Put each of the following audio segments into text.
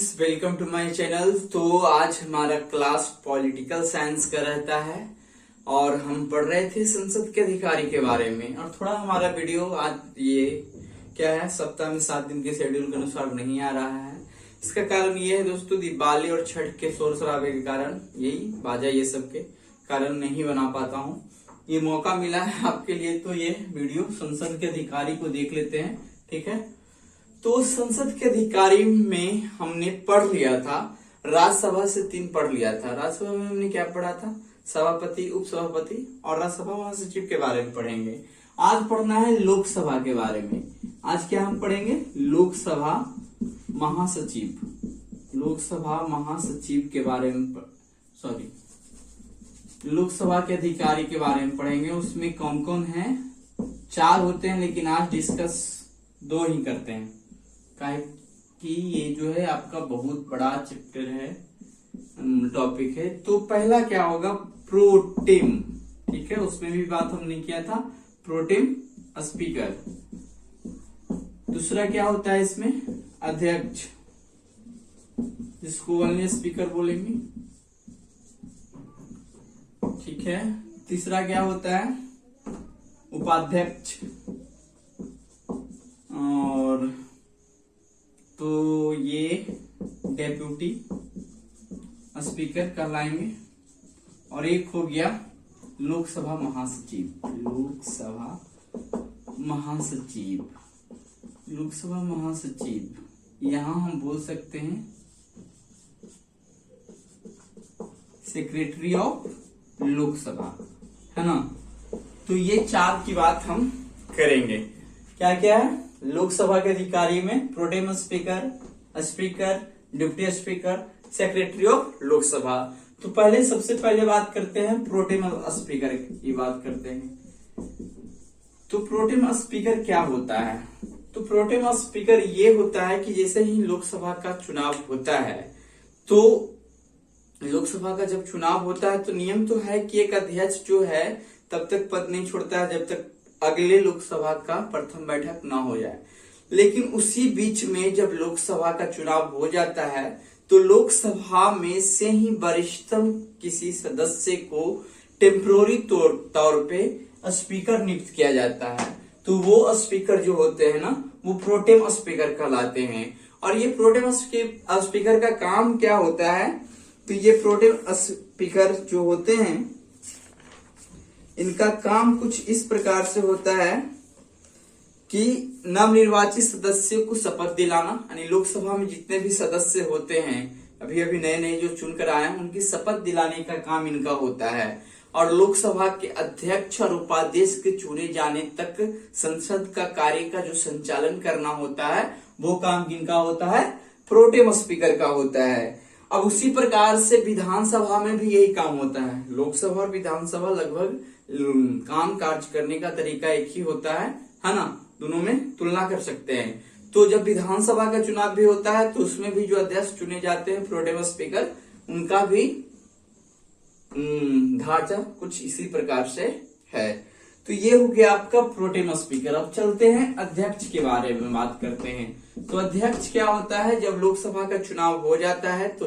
Friends, welcome to my channel. तो आज हमारा क्लास पॉलिटिकल साइंस का रहता है और हम पढ़ रहे थे संसद के अधिकारी के बारे में। और थोड़ा हमारा वीडियो आज ये क्या है, सप्ताह में 7 दिन के शेड्यूल के अनुसार नहीं आ रहा है। इसका कारण ये है दोस्तों, दिवाली और छठ के शोर शराबे के कारण, यही बाजा ये सब के कारण नहीं बना पाता हूँ। ये मौका मिला है आपके लिए, तो ये वीडियो संसद के अधिकारी को देख लेते हैं, ठीक है। तो संसद के अधिकारी में हमने पढ़ लिया था, राज्यसभा से 3 पढ़ लिया था। राज्यसभा में हमने क्या पढ़ा था, सभापति, उपसभापति और राज्यसभा महासचिव के बारे में पढ़ेंगे। आज पढ़ना है लोकसभा के बारे में। आज क्या हम पढ़ेंगे, लोकसभा महासचिव। लोकसभा महासचिव के बारे में लोकसभा के अधिकारी के बारे में पढ़ेंगे। उसमें कौन कौन है, 4 होते हैं, लेकिन आज डिस्कस 2 ही करते हैं, कि ये जो है आपका बहुत बड़ा चैप्टर है, टॉपिक है। तो पहला क्या होगा, प्रोटेम, ठीक है, उसमें भी बात हमने किया था, प्रोटेम स्पीकर। दूसरा क्या होता है इसमें, अध्यक्ष, जिसको ओनली स्पीकर बोलेंगे, ठीक है। तीसरा क्या होता है, उपाध्यक्ष, और तो ये डेप्यूटी स्पीकर कहलाएंगे। और एक हो गया लोकसभा महासचिव। लोकसभा महासचिव, लोकसभा महासचिव, यहां हम बोल सकते हैं सेक्रेटरी ऑफ लोकसभा, है ना। तो ये 4 की बात हम करेंगे। क्या क्या है, लोकसभा के अधिकारी में pro tem speaker, speaker, deputy speaker, secretary of Lok Sabha. तो पहले सबसे पहले बात करते हैं प्रोटेम स्पीकर की बात करते हैं। तो प्रोटेम स्पीकर क्या होता है, तो प्रोटेम स्पीकर ये होता है कि जैसे ही लोकसभा का चुनाव होता है, तो लोकसभा का जब चुनाव होता है तो नियम तो है कि एक अध्यक्ष जो है तब तक पद नहीं छोड़ता है जब तक अगले लोकसभा का प्रथम बैठक ना हो जाए। लेकिन उसी बीच में जब लोकसभा का चुनाव हो जाता है तो लोकसभा में से ही वरिष्ठतम किसी सदस्य को टेम्पोररी तौर पे स्पीकर नियुक्त किया जाता है। तो वो स्पीकर जो होते हैं ना, वो प्रोटेम स्पीकर कहलाते हैं। और ये प्रोटेम स्पीकर का काम क्या होता है, तो ये प्रोटेम स्पीकर जो होते हैं, इनका काम कुछ इस प्रकार से होता है कि नवनिर्वाचित सदस्यों को शपथ दिलाना, यानी लोकसभा में जितने भी सदस्य होते हैं, अभी अभी नए नए जो चुनकर आए हैं, उनकी शपथ दिलाने का काम इनका होता है। और लोकसभा के अध्यक्ष और उपाध्यक्ष के चुने जाने तक संसद का कार्य का जो संचालन करना होता है, वो काम किनका होता है, प्रोटेम स्पीकर का होता है। अब उसी प्रकार से विधानसभा में भी यही काम होता है। लोकसभा और विधानसभा लगभग काम काज करने का तरीका एक ही होता है ना, दोनों में तुलना कर सकते हैं। तो जब विधानसभा का चुनाव भी होता है तो उसमें भी जो अध्यक्ष चुने जाते हैं प्रोटेम स्पीकर, उनका भी ढांचा कुछ इसी प्रकार से है। तो ये हो गया आपका प्रोटेम स्पीकर। अब चलते हैं अध्यक्ष के बारे में बात करते हैं। तो अध्यक्ष क्या होता है, जब लोकसभा का चुनाव हो जाता है तो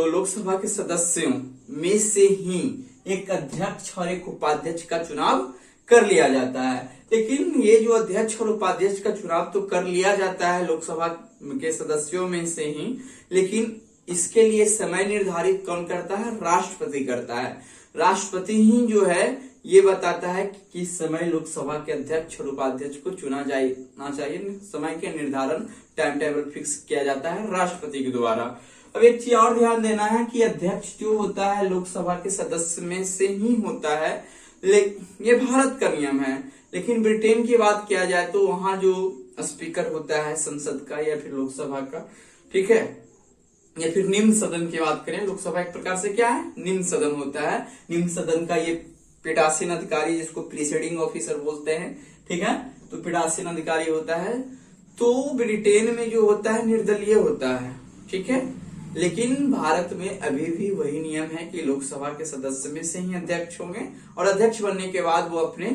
लोकसभा के सदस्यों में से ही एक अध्यक्ष और एक उपाध्यक्ष का चुनाव कर लिया जाता है। लेकिन ये जो अध्यक्ष और उपाध्यक्ष का चुनाव तो कर लिया जाता है लोकसभा के सदस्यों में से ही, लेकिन इसके लिए समय निर्धारित कौन करता है, राष्ट्रपति करता है। राष्ट्रपति ही जो है ये बताता है कि किस समय लोकसभा के अध्यक्ष और उपाध्यक्ष को चुना जाना चाहिए। समय के निर्धारण, टाइम टेबल फिक्स किया जाता है राष्ट्रपति के द्वारा। अब एक चीज और ध्यान देना है कि अध्यक्ष जो होता है लोकसभा के सदस्य में से ही होता है, ये भारत का नियम है। लेकिन ब्रिटेन की बात किया जाए तो वहां जो स्पीकर होता है संसद का या फिर लोकसभा का, ठीक है, या फिर निम्न सदन की बात करें, लोकसभा एक प्रकार से क्या है, निम्न सदन होता है। निम्न सदन का ये पीठासीन अधिकारी, जिसको प्रिसाइडिंग ऑफिसर बोलते हैं, ठीक है, तो पीठासीन अधिकारी होता है। तो ब्रिटेन में जो होता है निर्दलीय होता है, ठीक है। लेकिन भारत में अभी भी वही नियम है कि लोकसभा के सदस्य में से ही अध्यक्ष होंगे और अध्यक्ष बनने के बाद वो अपने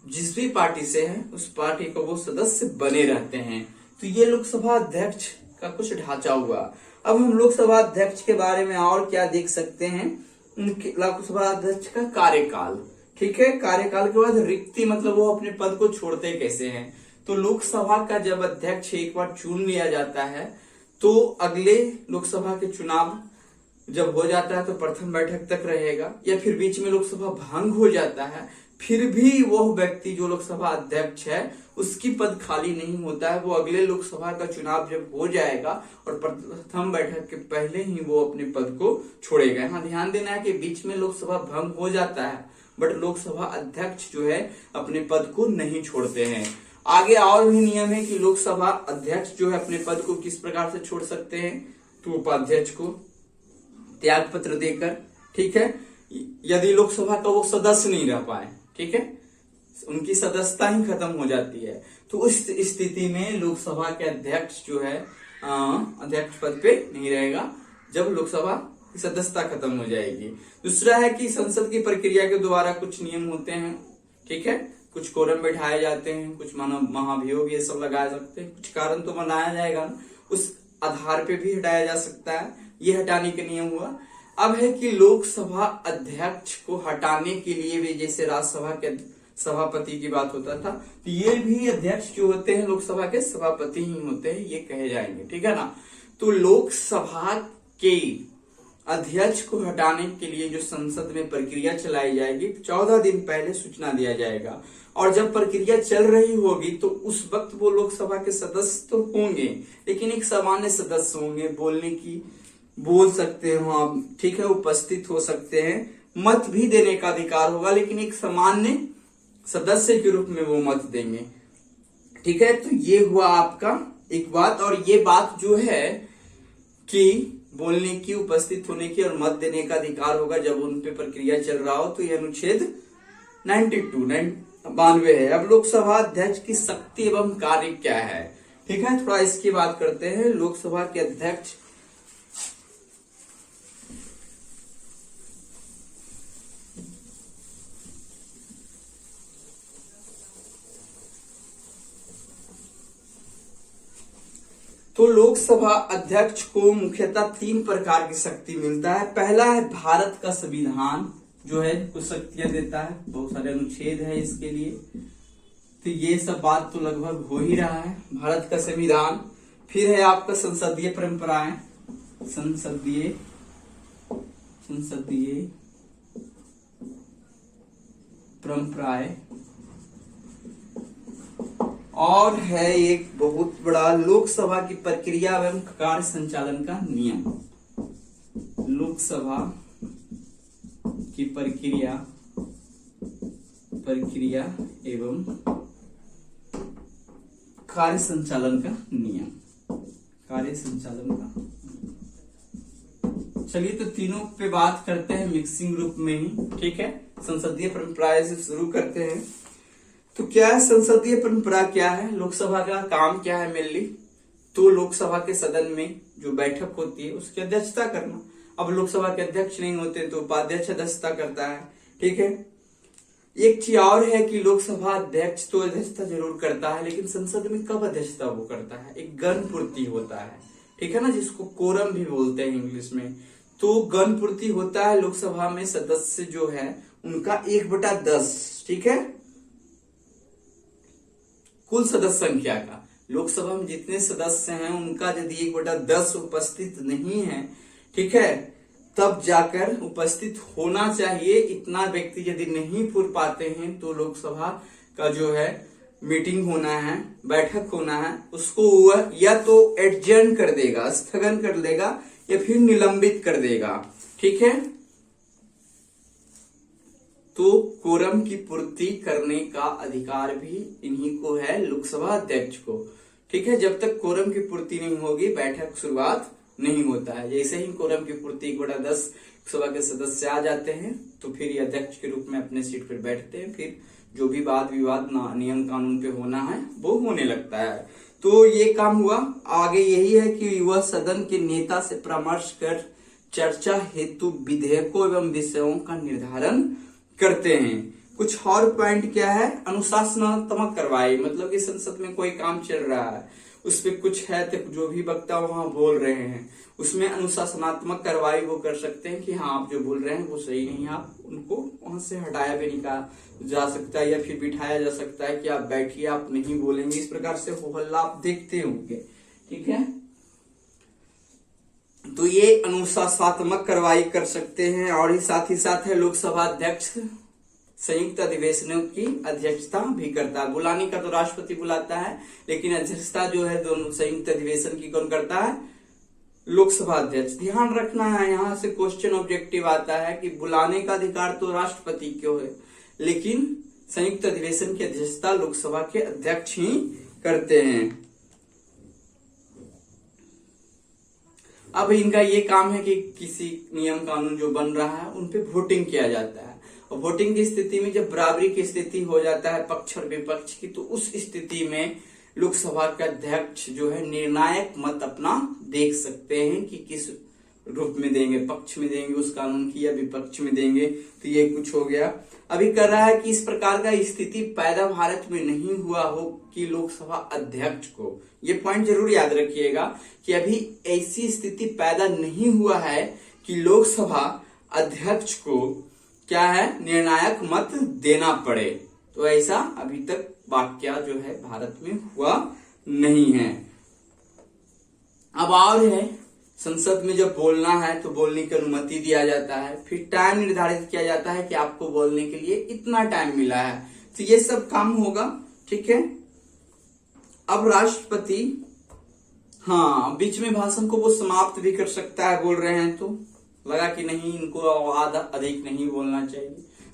जिस भी पार्टी से है उस पार्टी को वो सदस्य बने रहते हैं। तो ये लोकसभा अध्यक्ष का कुछ ढांचा हुआ। अब हम लोकसभा अध्यक्ष के बारे में और क्या देख सकते हैं, उनके लोकसभा अध्यक्ष का कार्यकाल। ठीक है, कार्यकाल के बाद रिक्ति मतलब वो अपने पद को छोड़ते कैसे हैं। तो लोकसभा का जब अध्यक्ष एक बार चुन लिया जाता है तो अगले लोकसभा के चुनाव जब हो जाता है तो प्रथम बैठक तक रहेगा, या फिर बीच में लोकसभा भंग हो जाता है फिर भी वह व्यक्ति जो लोकसभा अध्यक्ष है उसकी पद खाली नहीं होता है। वो अगले लोकसभा का चुनाव जब हो जाएगा और प्रथम बैठक के पहले ही वो अपने पद को छोड़ेगा। यहाँ ध्यान देना है कि बीच में लोकसभा भंग हो जाता है बट लोकसभा अध्यक्ष जो है अपने पद को नहीं छोड़ते हैं। आगे और भी नियम है कि लोकसभा अध्यक्ष जो है अपने पद को किस प्रकार से छोड़ सकते हैं, तो उपाध्यक्ष को त्याग पत्र देकर। ठीक है, यदि लोकसभा का वो सदस्य नहीं रह पाए, ठीक है, उनकी सदस्यता ही खत्म हो जाती है, तो उस स्थिति में लोकसभा के अध्यक्ष जो है अध्यक्ष पद पे नहीं रहेगा जब लोकसभा की सदस्यता खत्म हो जाएगी। दूसरा है कि संसद की प्रक्रिया के द्वारा कुछ नियम होते हैं। ठीक है, कुछ कोरम बैठाए जाते हैं, कुछ महाभियोग ये सब लगाए सकते हैं, कुछ कारण तो बनाया जाएगा, उस आधार पे भी हटाया जा सकता है। ये हटाने के नियम हुआ। अब है कि लोकसभा अध्यक्ष को हटाने के लिए भी जैसे राज्यसभा के सभापति की बात होता था, तो ये भी अध्यक्ष जो होते हैं लोकसभा के सभापति ही होते हैं, ये कहे जाएंगे। ठीक है ना, तो लोकसभा के अध्यक्ष को हटाने के लिए जो संसद में प्रक्रिया चलाई जाएगी 14 दिन पहले सूचना दिया जाएगा, और जब प्रक्रिया चल रही होगी तो उस वक्त वो लोकसभा के सदस्य तो होंगे लेकिन एक सामान्य सदस्य होंगे, बोल सकते हैं वहां, ठीक है, उपस्थित हो सकते हैं, मत भी देने का अधिकार होगा लेकिन एक सामान्य सदस्य के रूप में वो मत देंगे। ठीक है, तो ये हुआ आपका एक बात। और ये बात जो है कि बोलने की, उपस्थित होने की और मत देने का अधिकार होगा जब उन पे प्रक्रिया चल रहा हो, तो यह अनुच्छेद 92 है। अब लोकसभा अध्यक्ष की शक्ति एवं कार्य क्या है, ठीक है, थोड़ा इसकी बात करते हैं। लोकसभा के अध्यक्ष तो लोकसभा अध्यक्ष को मुख्यतः 3 प्रकार की शक्ति मिलता है। पहला है भारत का संविधान जो है कुछ शक्तियां देता है, बहुत सारे अनुच्छेद है इसके लिए, तो ये सब बात तो लगभग हो ही रहा है। भारत का संविधान, फिर है आपका संसदीय परंपराएं, संसदीय परंपराएं, और है एक बहुत बड़ा लोकसभा की प्रक्रिया एवं कार्य संचालन का नियम। लोकसभा की प्रक्रिया एवं कार्य संचालन का नियम, कार्य संचालन का। चलिए तो तीनों पे बात करते हैं मिक्सिंग ग्रुप में ही। ठीक है, संसदीय परंपराएं से शुरू करते हैं। तो क्या है संसदीय परंपरा, क्या है, लोकसभा का काम क्या है मेनली, तो लोकसभा के सदन में जो बैठक होती है उसकी अध्यक्षता करना। अब लोकसभा के अध्यक्ष नहीं होते तो उपाध्यक्ष अध्यक्षता करता है। ठीक है, एक चीज और है कि लोकसभा अध्यक्ष तो अध्यक्षता जरूर करता है लेकिन संसद में कब अध्यक्षता वो करता है, एक गणपूर्ति होता है, ठीक है ना, जिसको कोरम भी बोलते हैं इंग्लिश में। तो गणपूर्ति होता है लोकसभा में, सदस्य जो है उनका 1/10, ठीक है, कुल सदस्य संख्या का। लोकसभा में जितने सदस्य हैं उनका यदि 1/10 उपस्थित नहीं है, ठीक है, तब जाकर उपस्थित होना चाहिए। इतना व्यक्ति यदि नहीं पूर पाते हैं तो लोकसभा का जो है मीटिंग होना है, बैठक होना है, उसको वह या तो एडजर्न कर देगा, स्थगन कर देगा, या फिर निलंबित कर देगा। ठीक है, तो कोरम की पूर्ति करने का अधिकार भी इन्हीं को है, लोकसभा अध्यक्ष को। ठीक है, जब तक कोरम की पूर्ति नहीं होगी बैठक शुरुआत नहीं होता है। जैसे ही कोरम की पूर्ति 1/10 सभा के सदस्य आ जाते हैं तो फिर ये अध्यक्ष के रूप में अपने सीट पर बैठते हैं, फिर जो भी वाद विवाद नियम कानून पे होना है वो होने लगता है। तो ये काम हुआ। आगे यही है कि वह सदन के नेता से परामर्श कर चर्चा हेतु विधेयकों एवं विषयों का निर्धारण करते हैं। कुछ और पॉइंट क्या है, अनुशासनात्मक कार्रवाई, मतलब कि संसद में कोई काम चल रहा है उस पर कुछ है तो जो भी वक्ता वहां बोल रहे हैं उसमें अनुशासनात्मक कार्रवाई वो कर सकते हैं कि हाँ आप जो बोल रहे हैं वो सही नहीं है, आप उनको वहां से हटाया भी निकाला जा सकता है या फिर बिठाया जा सकता है कि आप बैठिए, आप नहीं बोलेंगे। इस प्रकार से हो हल्ला आप देखते होंगे, ठीक है। तो ये अनुशासनात्मक कार्रवाई कर सकते हैं। और ही साथ है लोकसभा अध्यक्ष संयुक्त अधिवेशनों की अध्यक्षता भी करता है। बुलाने का तो राष्ट्रपति बुलाता है, लेकिन अध्यक्षता जो है दोनों संयुक्त अधिवेशन की कौन करता है? लोकसभा अध्यक्ष। ध्यान रखना है, यहाँ से क्वेश्चन ऑब्जेक्टिव आता है कि बुलाने का अधिकार तो राष्ट्रपति को है, लेकिन संयुक्त अधिवेशन की अध्यक्षता लोकसभा के अध्यक्ष ही करते हैं। अब इनका ये काम है कि किसी नियम कानून जो बन रहा है उन पे वोटिंग किया जाता है, और वोटिंग की स्थिति में जब बराबरी की स्थिति हो जाता है पक्ष और विपक्ष की, तो उस स्थिति में लोकसभा के अध्यक्ष जो है निर्णायक मत अपना देख सकते हैं कि किस रूप में देंगे, पक्ष में देंगे उस कानून की या विपक्ष में देंगे। तो ये कुछ हो गया। अभी कर रहा है कि इस प्रकार का स्थिति पैदा भारत में नहीं हुआ हो कि लोकसभा अध्यक्ष को, ये पॉइंट जरूर याद रखिएगा कि अभी ऐसी स्थिति पैदा नहीं हुआ है कि लोकसभा अध्यक्ष को क्या है निर्णायक मत देना पड़े। तो ऐसा अभी तक वाक्या जो है भारत में हुआ नहीं है। अब और है, संसद में जब बोलना है तो बोलने की अनुमति दिया जाता है, फिर टाइम निर्धारित किया जाता है कि आपको बोलने के लिए इतना टाइम मिला है, तो ये सब काम होगा, ठीक है। अब राष्ट्रपति हाँ बीच में भाषण को वो समाप्त भी कर सकता है, बोल रहे हैं तो लगा कि नहीं इनको अधिक नहीं बोलना चाहिए,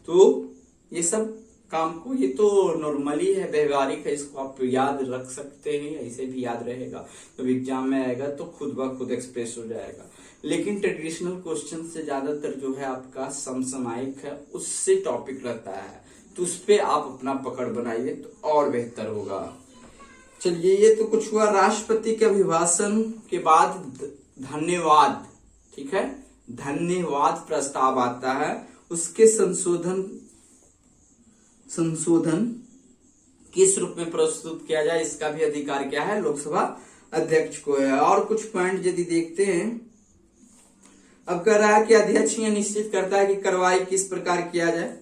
तो ये सब काम को, ये तो नॉर्मली है, व्यवहारिक है, इसको आप याद रख सकते हैं, ऐसे भी याद रहेगा, तो एग्जाम में आएगा तो खुद ब खुद एक्सप्रेस हो जाएगा। लेकिन ट्रेडिशनल क्वेश्चन से ज्यादातर जो है आपका समसामयिक है, उससे टॉपिक रहता है, तो उस पे आप अपना पकड़ बनाइए तो और बेहतर होगा। चलिए ये तो कुछ हुआ। राष्ट्रपति के अभिभाषण के बाद धन्यवाद, ठीक है, धन्यवाद प्रस्ताव आता है, उसके संशोधन किस रूप में प्रस्तुत किया जाए इसका भी अधिकार क्या है? लोकसभा अध्यक्ष को है। और कुछ पॉइंट यदि देखते हैं, अब कह रहा है कि अध्यक्ष यह निश्चित करता है कि कार्रवाई किस प्रकार किया जाए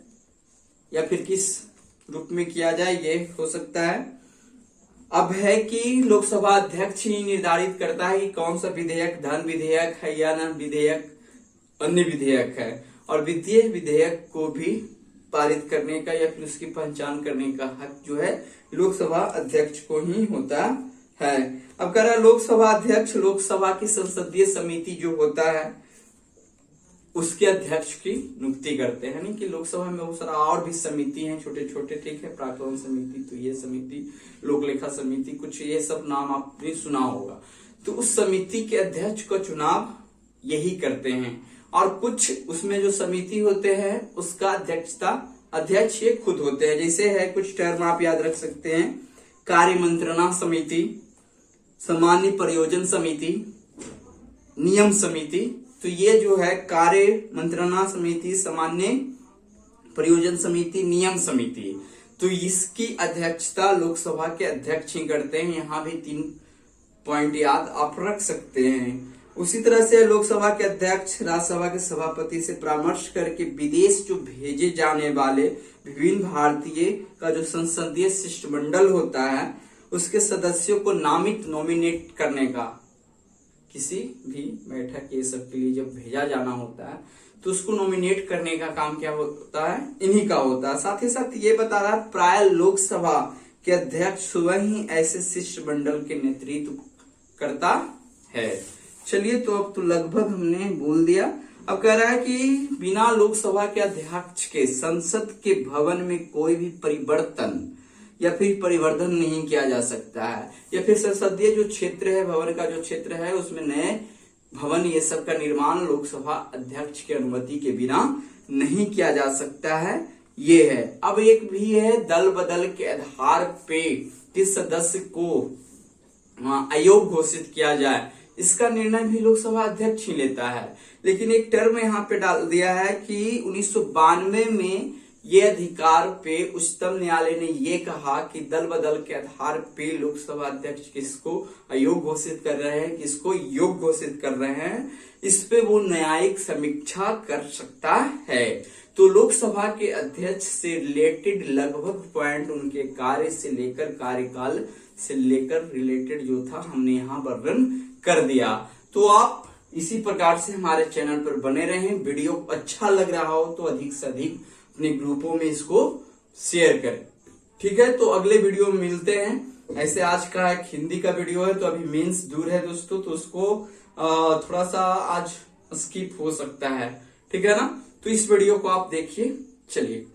या फिर किस रूप में किया जाए, ये हो सकता है। अब है कि लोकसभा अध्यक्ष ही निर्धारित करता है कि कौन सा विधेयक धन विधेयक है या न विधेयक अन्य विधेयक है, और वित्तीय विधेयक को भी पारित करने का या फिर उसकी पहचान करने का हक जो है लोकसभा अध्यक्ष को ही होता है। अब कह रहा है लोकसभा अध्यक्ष लोकसभा की संसदीय समिति जो होता है उसके अध्यक्ष की नियुक्ति करते हैं। यानी कि लोकसभा में बहुत सारा और भी समिति हैं छोटे छोटे, ठीक है, प्राक्कलन समिति, तो ये समिति, लोक लेखा समिति, कुछ ये सब नाम आपने सुना होगा। तो उस समिति के अध्यक्ष का चुनाव यही करते हैं, और कुछ उसमें जो समिति होते हैं उसका अध्यक्ष ये खुद होते हैं। जैसे है कुछ टर्म आप याद रख सकते हैं, कार्य मंत्रणा समिति, सामान्य परियोजन समिति, नियम समिति। तो ये जो है कार्य मंत्रणा समिति, सामान्य परियोजन समिति, नियम समिति, तो इसकी अध्यक्षता लोकसभा के अध्यक्ष ही करते हैं। यहाँ भी 3 पॉइंट याद आप रख सकते हैं। उसी तरह से लोकसभा के अध्यक्ष राज्यसभा के सभापति से परामर्श करके विदेश जो भेजे जाने वाले विभिन्न भारतीय का जो संसदीय शिष्टमंडल होता है उसके सदस्यों को नॉमिनेट करने का, किसी भी बैठक ये सब के लिए जब भेजा जाना होता है तो उसको नॉमिनेट करने का काम क्या होता है? इन्हीं का होता है। साथ ही साथ ये बता रहा है प्राय लोकसभा के अध्यक्ष स्वयं ही ऐसे शिष्टमंडल के नेतृत्व करता है। चलिए तो अब तो लगभग हमने बोल दिया। अब कह रहा है कि बिना लोकसभा के अध्यक्ष के संसद के भवन में कोई भी परिवर्तन या फिर परिवर्धन नहीं किया जा सकता है, या फिर संसदीय जो क्षेत्र है, भवन का जो क्षेत्र है, उसमें नए भवन ये सब का निर्माण लोकसभा अध्यक्ष की अनुमति के बिना नहीं किया जा सकता है। ये है। अब एक भी है दल बदल के आधार पे किस सदस्य को अयोग्य घोषित किया जाए, इसका निर्णय भी लोकसभा अध्यक्ष ही लेता है। लेकिन एक टर्म यहाँ पे डाल दिया है कि 1992 में ये अधिकार पे उच्चतम न्यायालय ने ये कहा कि दल बदल के आधार पे लोकसभा अध्यक्ष किसको अयोग्य घोषित कर रहे हैं, किसको योग्य घोषित कर रहे हैं, इस पे वो न्यायिक समीक्षा कर सकता है। तो लोकसभा के अध्यक्ष से रिलेटेड लगभग पॉइंट उनके कार्य से लेकर कार्यकाल से लेकर रिलेटेड जो था हमने यहाँ वर्णन कर दिया। तो आप इसी प्रकार से हमारे चैनल पर बने रहें। वीडियो अच्छा लग रहा हो तो अधिक से अधिक अपने ग्रुपों में इसको शेयर करें, ठीक है। तो अगले वीडियो में मिलते हैं। ऐसे आज का एक हिंदी का वीडियो है, तो अभी मेंस दूर है दोस्तों, तो उसको थोड़ा सा आज स्किप हो सकता है, ठीक है ना। तो इस वीडियो को आप देखिए। चलिए।